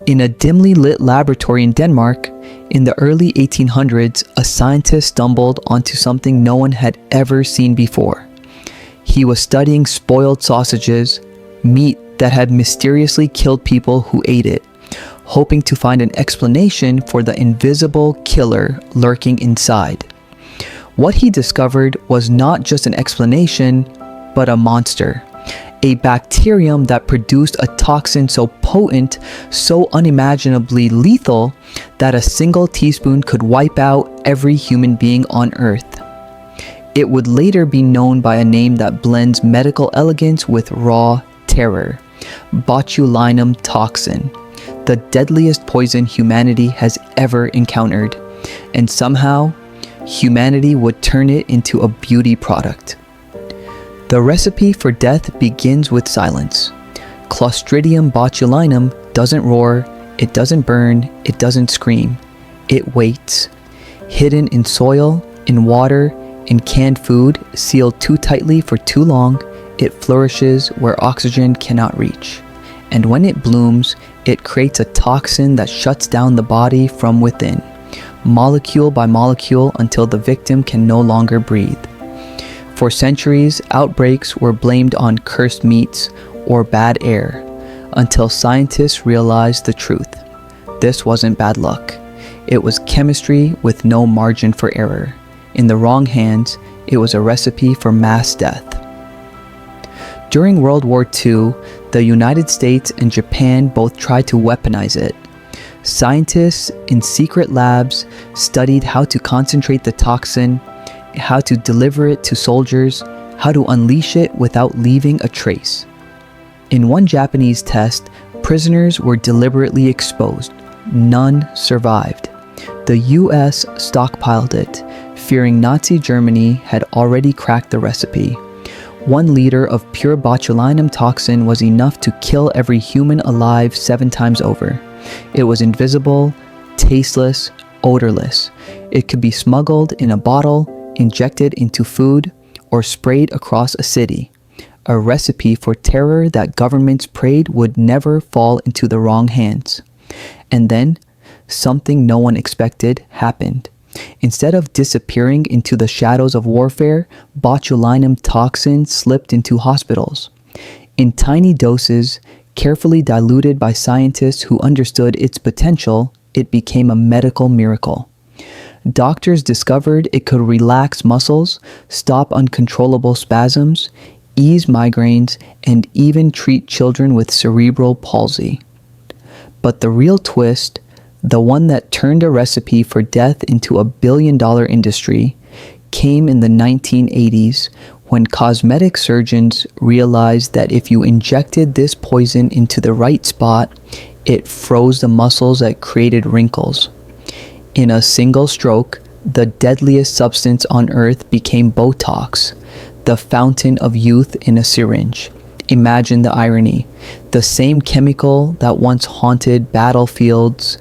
In a dimly lit laboratory in Denmark, in the early 1800s, a scientist stumbled onto something no one had ever seen before. He was studying spoiled sausages, meat that had mysteriously killed people who ate it, hoping to find an explanation for the invisible killer lurking inside. What he discovered was not just an explanation, but a monster. A bacterium that produced a toxin so potent, so unimaginably lethal, that a single teaspoon could wipe out every human being on Earth. It would later be known by a name that blends medical elegance with raw terror: botulinum toxin, the deadliest poison humanity has ever encountered, and somehow, humanity would turn it into a beauty product. The recipe for death begins with silence. Clostridium botulinum doesn't roar, it doesn't burn, it doesn't scream. It waits. Hidden in soil, in water, in canned food, sealed too tightly for too long, it flourishes where oxygen cannot reach. And when it blooms, it creates a toxin that shuts down the body from within, molecule by molecule, until the victim can no longer breathe. For centuries, outbreaks were blamed on cursed meats or bad air, until scientists realized the truth. This wasn't bad luck. It was chemistry with no margin for error. In the wrong hands, it was a recipe for mass death. During World War II, the United States and Japan both tried to weaponize it. Scientists in secret labs studied how to concentrate the toxin, how to deliver it to soldiers, how to unleash it without leaving a trace. In one Japanese test, prisoners were deliberately exposed. None survived. The US stockpiled it, fearing Nazi Germany had already cracked the recipe. 1 liter of pure botulinum toxin was enough to kill every human alive 7 times over. It was invisible, tasteless, odorless. It could be smuggled in a bottle, injected into food, or sprayed across a city. A recipe for terror that governments prayed would never fall into the wrong hands. And then, something no one expected happened. Instead of disappearing into the shadows of warfare, botulinum toxin slipped into hospitals. In tiny doses, carefully diluted by scientists who understood its potential, it became a medical miracle. Doctors discovered it could relax muscles, stop uncontrollable spasms, ease migraines, and even treat children with cerebral palsy. But the real twist, the one that turned a recipe for death into a billion-dollar industry, came in the 1980s when cosmetic surgeons realized that if you injected this poison into the right spot, it froze the muscles that created wrinkles. In a single stroke, the deadliest substance on earth became Botox, the fountain of youth in a syringe. Imagine the irony. The same chemical that once haunted battlefields,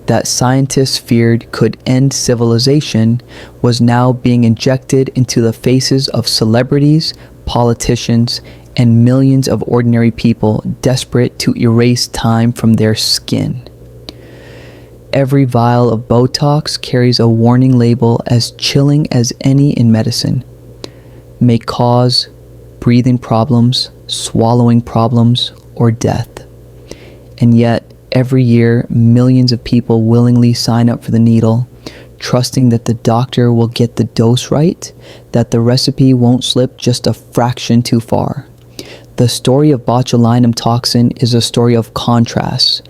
that scientists feared could end civilization, was now being injected into the faces of celebrities, politicians, and millions of ordinary people desperate to erase time from their skin. Every vial of Botox carries a warning label as chilling as any in medicine. May cause breathing problems, swallowing problems, or death. And yet, every year, millions of people willingly sign up for the needle, trusting that the doctor will get the dose right, that the recipe won't slip just a fraction too far. The story of botulinum toxin is a story of contrasts.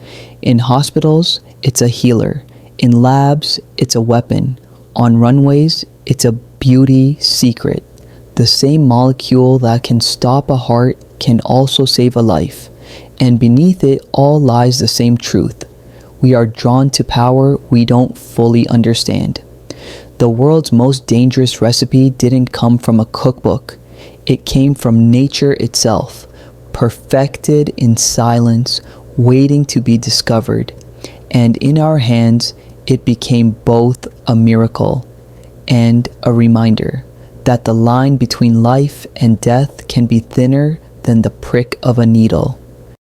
In hospitals, it's a healer. In labs, it's a weapon. On runways, it's a beauty secret. The same molecule that can stop a heart can also save a life. And beneath it all lies the same truth. We are drawn to power we don't fully understand. The world's most dangerous recipe didn't come from a cookbook. It came from nature itself, perfected in silence, waiting to be discovered. And in our hands, it became both a miracle and a reminder that the line between life and death can be thinner than the prick of a needle.